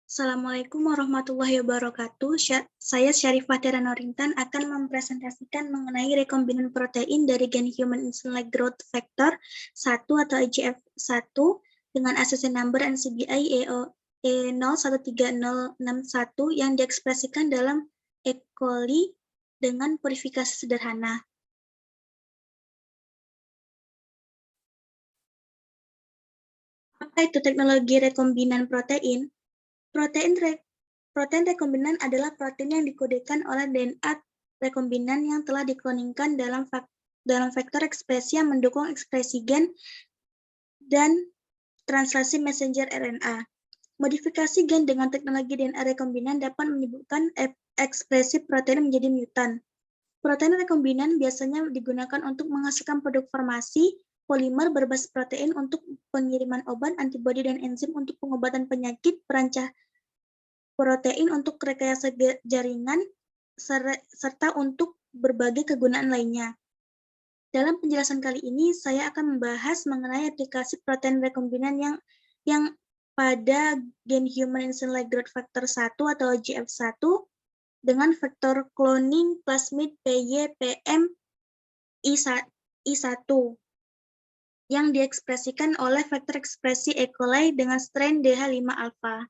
Assalamualaikum warahmatullahi wabarakatuh. Saya Syarifah Tera Norintan akan mempresentasikan mengenai rekombinan protein dari gen Human Insulin Growth Factor 1 atau IGF-1 dengan accession number NCBI E013061 yang diekspresikan dalam E. coli dengan purifikasi sederhana. Apa itu teknologi rekombinan protein? Protein rekombinan adalah protein yang dikodekan oleh DNA rekombinan yang telah dikloningkan dalam vektor ekspresi yang mendukung ekspresi gen dan translasi messenger RNA. Modifikasi gen dengan teknologi DNA rekombinan dapat menyebabkan ekspresi protein menjadi mutan. Protein rekombinan biasanya digunakan untuk menghasilkan produk farmasi, polimer berbasis protein untuk pengiriman obat, antibodi, dan enzim untuk pengobatan penyakit, perancah protein untuk rekayasa jaringan, serta untuk berbagai kegunaan lainnya. Dalam penjelasan kali ini, saya akan membahas mengenai aplikasi protein rekombinan yang pada gen Human Insulin Growth Factor 1 atau IGF-1 dengan vektor cloning plasmid PYPM I1 yang diekspresikan oleh vektor ekspresi E. coli dengan strain DH5-alpha.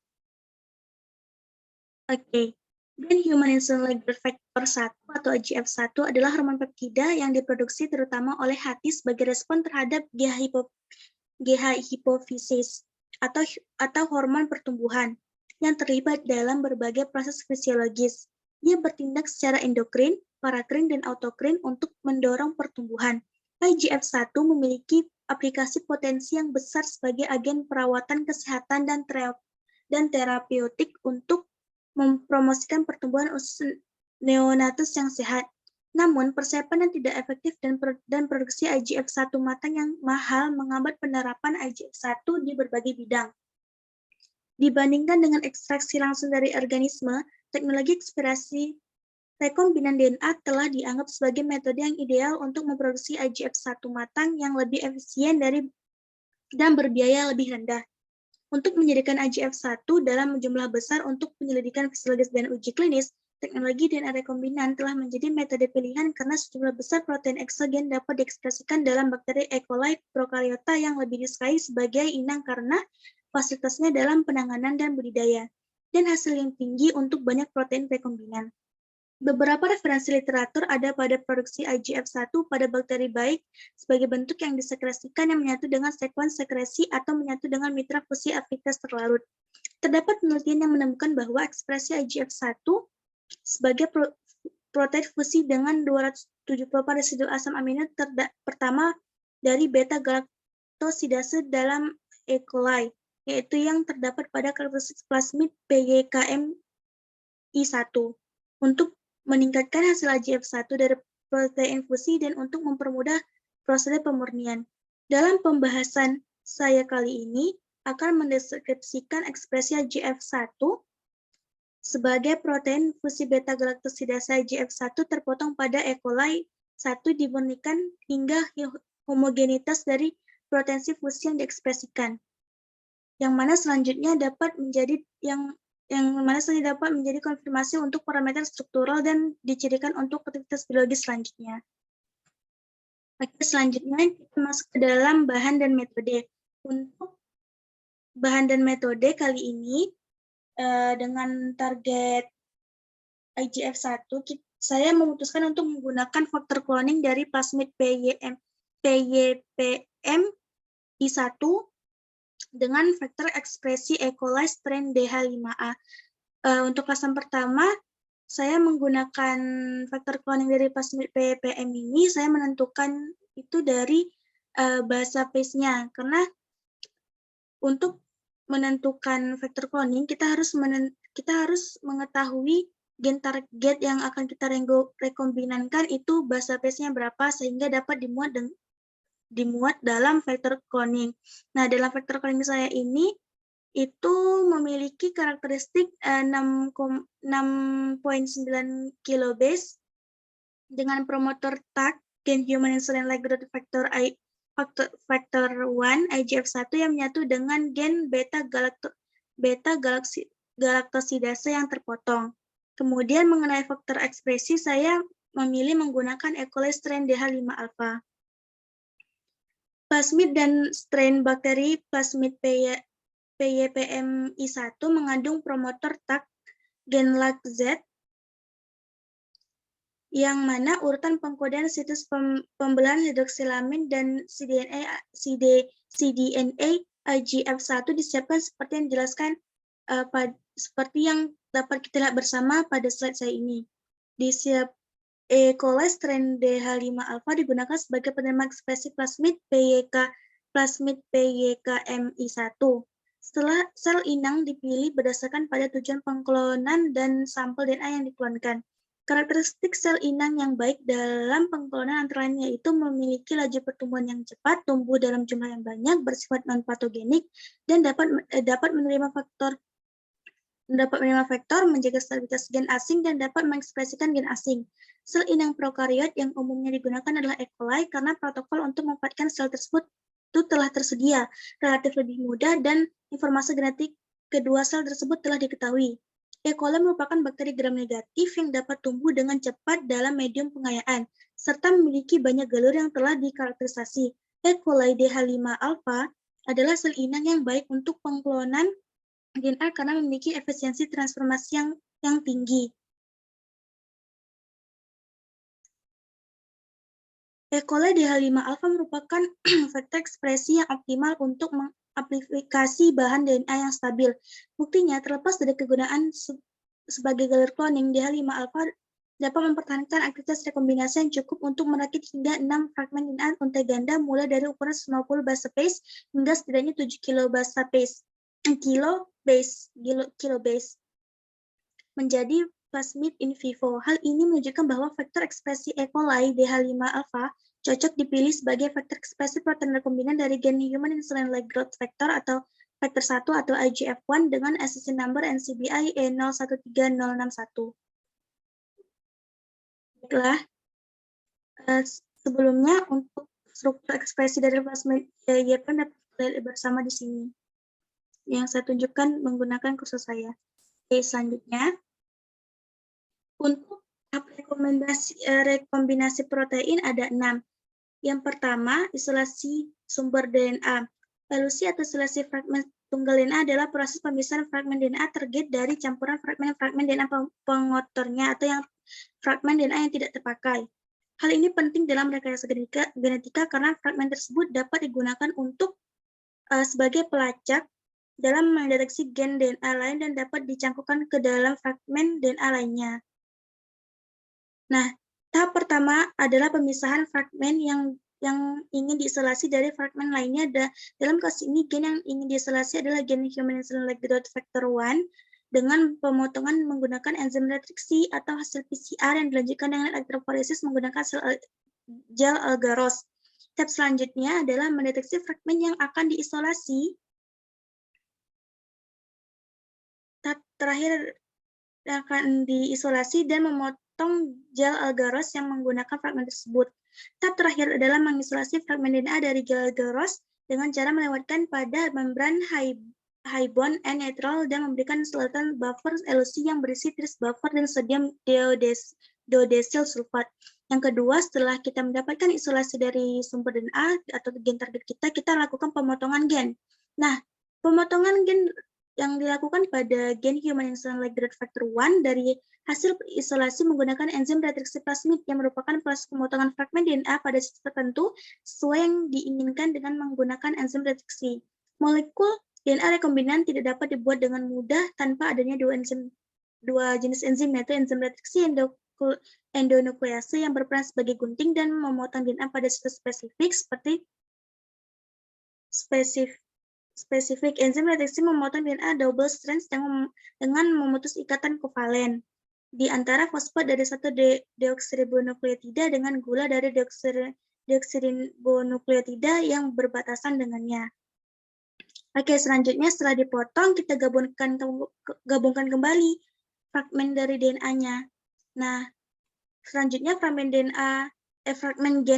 Oke, gen Human Insulin Growth Factor 1 atau IGF-1 adalah hormon peptida yang diproduksi terutama oleh hati sebagai respon terhadap GH hipofisis atau hormon pertumbuhan yang terlibat dalam berbagai proses fisiologis. Ia bertindak secara endokrin, parakrin, dan autokrin untuk mendorong pertumbuhan. IGF-1 memiliki aplikasi potensi yang besar sebagai agen perawatan kesehatan dan terapeutik untuk mempromosikan pertumbuhan usus neonatus yang sehat. Namun, persiapan yang tidak efektif dan produksi IGF-1 matang yang mahal menghambat penerapan IGF-1 di berbagai bidang. Dibandingkan dengan ekstraksi langsung dari organisme, teknologi ekspresi rekombinan DNA telah dianggap sebagai metode yang ideal untuk memproduksi IGF-1 matang yang lebih efisien dan berbiaya lebih rendah. Untuk menjadikan IGF-1 dalam jumlah besar untuk penyelidikan fisiologis dan uji klinis, teknologi DNA rekombinan telah menjadi metode pilihan karena sejumlah besar protein eksogen dapat diekspresikan dalam bakteri E. coli prokariota yang lebih disukai sebagai inang karena fasilitasnya dalam penanganan dan budidaya, dan hasil yang tinggi untuk banyak protein rekombinan. Beberapa referensi literatur ada pada produksi IGF-1 pada bakteri baik sebagai bentuk yang disekresikan yang menyatu dengan sekuens sekresi atau menyatu dengan mitra fusi aktivitas terlarut. Terdapat penelitian yang menemukan bahwa ekspresi IGF-1 sebagai protein fusi dengan 274 residu asam amino pertama dari beta-galaktosidase dalam E. coli, yaitu yang terdapat pada karakteristik plasmid PYKM I1, untuk meningkatkan hasil IGF-1 dari protein fusi dan untuk mempermudah prosedur pemurnian. Dalam pembahasan saya kali ini akan mendeskripsikan ekspresi IGF-1 sebagai protein fusi beta-galaktosidase IGF-1 terpotong pada E. coli 1 dimurnikan hingga homogenitas dari potensi fusi yang diekspresikan, yang mana selanjutnya dapat menjadi konfirmasi untuk parameter struktural dan dicirikan untuk aktivitas biologis selanjutnya. Oke, selanjutnya kita masuk ke dalam bahan dan metode. Untuk bahan dan metode kali ini, dengan target IGF-1, saya memutuskan untuk menggunakan faktor cloning dari plasmid PYPM I1 dengan vektor ekspresi E. coli strain DH5A. Untuk klasan pertama, saya menggunakan faktor cloning dari plasmid PYPM ini, saya menentukan itu dari bahasa base-nya, karena untuk menentukan vektor cloning, kita harus mengetahui gen target yang akan kita rekombinankan itu bahasa base-nya berapa, sehingga dapat dimuat dalam vektor cloning. Nah, dalam vektor cloning saya ini, itu memiliki karakteristik 6,9 kilobase dengan promotor tag gen Human Insulin Growth Factor 1 IGF-1 yang menyatu dengan gen beta-galaktosidase galaktosidase yang terpotong. Kemudian mengenai faktor ekspresi, saya memilih menggunakan E. coli strain DH5-alpha. Plasmid dan strain bakteri Plasmid PYPMI1 mengandung promotor TAC gen LAC-Z yang mana urutan pengkodean situs pembelahan hidroksilamin dan cDNA IGF-1 disiapkan seperti yang dijelaskan seperti yang dapat kita lihat bersama pada slide saya ini. E. coli strain DH5-alpha digunakan sebagai penerima ekspresi plasmid PYKMI1. Setelah sel inang dipilih berdasarkan pada tujuan pengklonan dan sampel DNA yang diklonkan. Karakteristik sel inang yang baik dalam pengklonan antara lain yaitu memiliki laju pertumbuhan yang cepat, tumbuh dalam jumlah yang banyak, bersifat non-patogenik, dan dapat menerima vektor, menjaga stabilitas gen asing, dan dapat mengekspresikan gen asing. Sel inang prokariot yang umumnya digunakan adalah E. coli karena protokol untuk memanfaatkan sel tersebut itu telah tersedia, relatif lebih mudah, dan informasi genetik kedua sel tersebut telah diketahui. E. coli merupakan bakteri gram negatif yang dapat tumbuh dengan cepat dalam medium pengayaan, serta memiliki banyak galur yang telah dikarakterisasi. E. coli DH5-alpha adalah sel inang yang baik untuk pengklonan DNA karena memiliki efisiensi transformasi yang tinggi. E. coli DH5-alpha merupakan vektor ekspresi yang optimal untuk mengamplifikasi bahan DNA yang stabil. Buktinya, terlepas dari kegunaan sebagai galur cloning, DH5-alpha dapat mempertahankan aktivitas rekombinasi yang cukup untuk merakit hingga 6 fragmen DNA untai ganda mulai dari ukuran 90 base pair hingga setidaknya 7 kilo base menjadi plasmid in vivo. Hal ini menunjukkan bahwa vektor ekspresi E. coli DH5-alpha cocok dipilih sebagai vektor ekspresi protein rekombinan dari gen human insulin-like growth factor atau vektor 1 atau IGF-1 dengan accession number NCBI E013061. Baiklah, sebelumnya untuk struktur ekspresi dari plasmid YP dapat dilihat bersama di sini. Yang saya tunjukkan menggunakan kursus saya. Oke, selanjutnya, untuk rekombinasi protein ada 6. Yang pertama, isolasi sumber DNA. Elusi atau isolasi fragmen tunggal DNA adalah proses pemisahan fragmen DNA tergait dari campuran fragmen-fragmen DNA pengotornya atau yang fragmen DNA yang tidak terpakai. Hal ini penting dalam rekayasa genetika karena fragmen tersebut dapat digunakan untuk sebagai pelacak dalam mendeteksi gen DNA lain dan dapat dicangkokkan ke dalam fragmen DNA lainnya. Nah, tahap pertama adalah pemisahan fragmen yang ingin diisolasi dari fragmen lainnya. Dalam kasus ini, gen yang ingin diisolasi adalah gen human insulin-like growth factor 1 dengan pemotongan menggunakan enzim retriksi atau hasil PCR yang dilanjutkan dengan elektroforesis menggunakan gel agarose. Step selanjutnya adalah mendeteksi fragmen yang akan diisolasi. Tahap terakhir akan diisolasi dan memotong gel agarose yang menggunakan fragmen tersebut. Tahap terakhir adalah mengisolasi fragmen DNA dari gel agarose dengan cara melewatkan pada membran high bond and neutral dan memberikan sedotan buffer elusi yang berisi tris buffer dan sodium dodecyl sulfat. Yang kedua, setelah kita mendapatkan isolasi dari sumber DNA atau gen target kita lakukan pemotongan gen. Nah, pemotongan gen yang dilakukan pada gen human insulin-like growth factor 1 dari hasil isolasi menggunakan enzim retriksi plasmid yang merupakan proses pemotongan fragmen DNA pada sisi tertentu sesuai yang diinginkan dengan menggunakan enzim retriksi. Molekul DNA rekombinan tidak dapat dibuat dengan mudah tanpa adanya dua jenis enzim, yaitu enzim retriksi endonuklease yang berperan sebagai gunting dan memotong DNA pada situs spesifik seperti spesifik. Enzim retriksi memotong DNA double strands dengan memutus ikatan kovalen di antara fosfat dari satu deoksiribonukleotida dengan gula dari deoksiribonukleotida yang berbatasan dengannya. Oke, selanjutnya setelah dipotong, kita gabungkan kembali fragmen dari DNA-nya. Nah, selanjutnya fragmen gen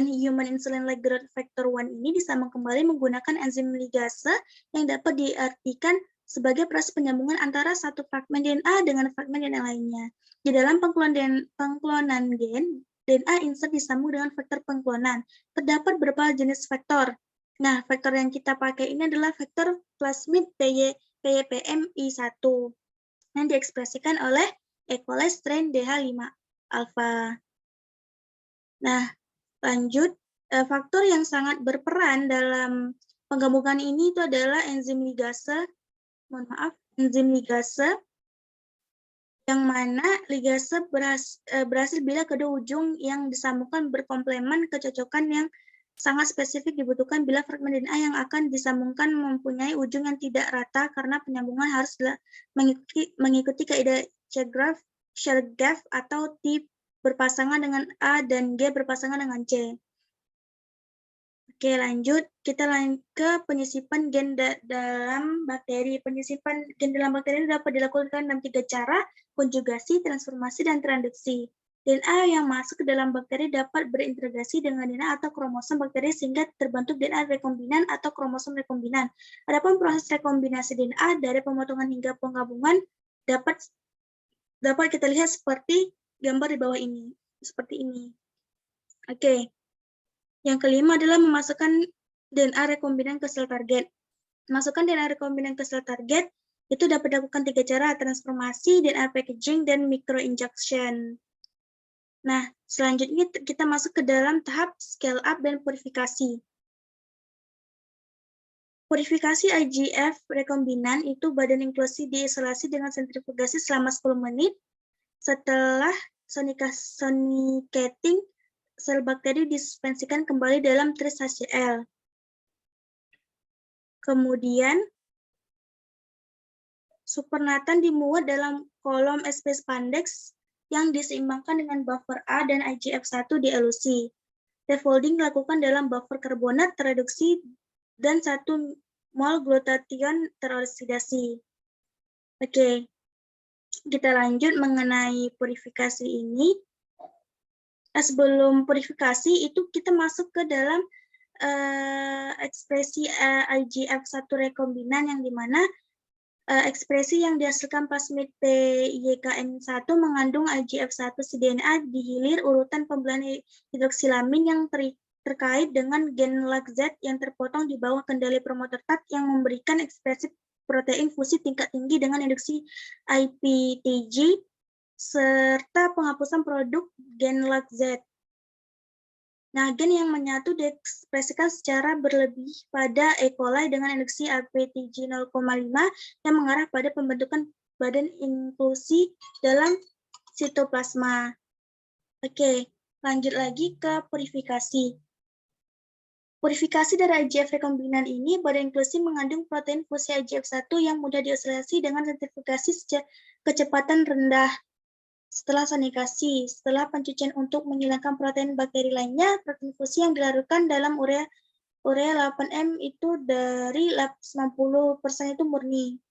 human insulin-like growth factor 1 ini disambung kembali menggunakan enzim ligase yang dapat diartikan sebagai proses penyambungan antara satu fragmen DNA dengan fragmen DNA lainnya. Di dalam pengklonan gen, DNA insert disambung dengan vektor pengklonan. Terdapat beberapa jenis vektor. Nah, vektor yang kita pakai ini adalah vektor plasmid PYPMI1 yang diekspresikan oleh E. coli strain DH5 alpha. Nah, lanjut, faktor yang sangat berperan dalam penggabungan ini itu adalah enzim ligase, enzim ligase, yang mana ligase berhasil bila kedua ujung yang disambungkan berkomplemen kecocokan yang sangat spesifik dibutuhkan bila fragmen DNA yang akan disambungkan mempunyai ujung yang tidak rata karena penyambungan harus mengikuti kaidah Chargaff atau T berpasangan dengan A dan G berpasangan dengan C. Oke, lanjut. Kita lanjut ke penyisipan gen dalam bakteri. Penyisipan gen dalam bakteri dapat dilakukan dalam 3 cara, konjugasi, transformasi, dan transduksi. DNA yang masuk ke dalam bakteri dapat berintegrasi dengan DNA atau kromosom bakteri sehingga terbentuk DNA rekombinan atau kromosom rekombinan. Adapun proses rekombinasi DNA dari pemotongan hingga penggabungan dapat kita lihat seperti gambar di bawah ini. Seperti ini. Oke. Yang kelima adalah memasukkan DNA rekombinan ke sel target. Masukkan DNA rekombinan ke sel target itu dapat dilakukan 3 cara, transformasi, DNA packaging, dan microinjection. Nah, selanjutnya kita masuk ke dalam tahap scale up dan purifikasi. Purifikasi IGF rekombinan itu badan inklusi diisolasi dengan sentrifugasi selama 10 menit. Setelah sonicating, sel bakteri disuspensikan kembali dalam tris HCl. Kemudian, supernatan dimuat dalam kolom SP spandex yang diseimbangkan dengan buffer A dan IGF-1 di elusi. Refolding dilakukan dalam buffer karbonat tereduksi dan 1 mol glutathione teroksidasi. Oke, kita lanjut mengenai purifikasi ini. Sebelum purifikasi itu kita masuk ke dalam ekspresi IGF-1 rekombinan yang dimana ekspresi yang dihasilkan plasmid PYKN1 mengandung IGF-1 cDNA dihilir urutan pembelahan hidroksilamin yang terkait dengan gen LAC-Z yang terpotong di bawah kendali promoter TAT yang memberikan ekspresi protein fusi tingkat tinggi dengan induksi IPTG serta penghapusan produk gen LAC-Z. Nah, gen yang menyatu diekspresikan secara berlebih pada E. coli dengan induksi IPTG 0,5 yang mengarah pada pembentukan badan inklusi dalam sitoplasma. Oke, lanjut lagi ke purifikasi. Purifikasi dari IGF rekombinan ini, badan inklusi mengandung protein fusi IGF-1 yang mudah dioksidasi dengan sentrifugasi kecepatan rendah. Setelah sanikasi, setelah pencucian untuk menghilangkan protein bakteri lainnya, protein fusi yang dilarutkan dalam urea 8M itu dari 90% itu murni.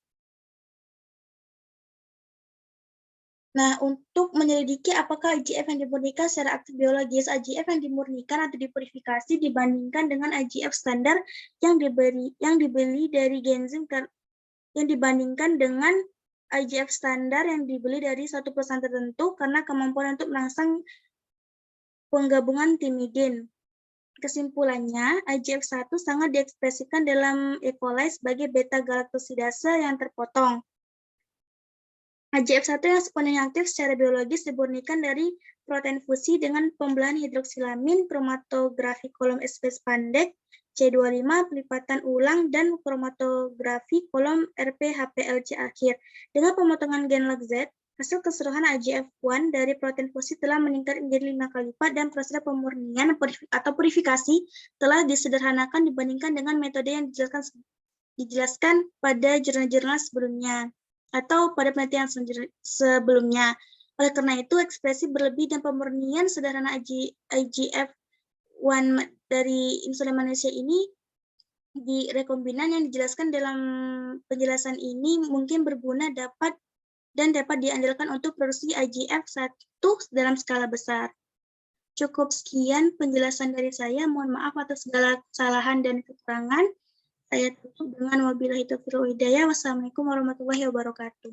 Nah, untuk menyelidiki apakah IGF yang dimurnikan secara aktif biologis, IGF yang dimurnikan atau dipurifikasi dibandingkan dengan IGF standar yang dibeli dari Genzym yang dibandingkan dengan IGF standar yang dibeli dari satu perusahaan tertentu karena kemampuan untuk merangsang penggabungan timidin. Kesimpulannya, IGF-1 sangat diekspresikan dalam E. coli sebagai beta-galaktosidase yang terpotong. IGF-1 yang sepenuhnya aktif secara biologis dimurnikan dari protein fusi dengan pembelahan hidroksilamin, kromatografi kolom SP spandex, C25, pelipatan ulang, dan kromatografi kolom RPHPLC akhir. Dengan pemotongan gen LAC-Z, hasil keseluruhan IGF-1 dari protein fusi telah meningkat menjadi 5 kali lipat dan proses pemurnian atau purifikasi telah disederhanakan dibandingkan dengan metode yang dijelaskan pada jurnal-jurnal sebelumnya atau pada penelitian sebelumnya. Oleh karena itu, ekspresi berlebih dan pemurnian sederhana IGF-1 dari insulin manusia ini di rekombinan yang dijelaskan dalam penjelasan ini mungkin berguna dapat diandalkan untuk produksi IGF-1 dalam skala besar. Cukup sekian penjelasan dari saya. Mohon maaf atas segala kesalahan dan kekurangan. Saya tutup dengan wabillahi taufiq wal hidayah. Wassalamualaikum warahmatullahi wabarakatuh.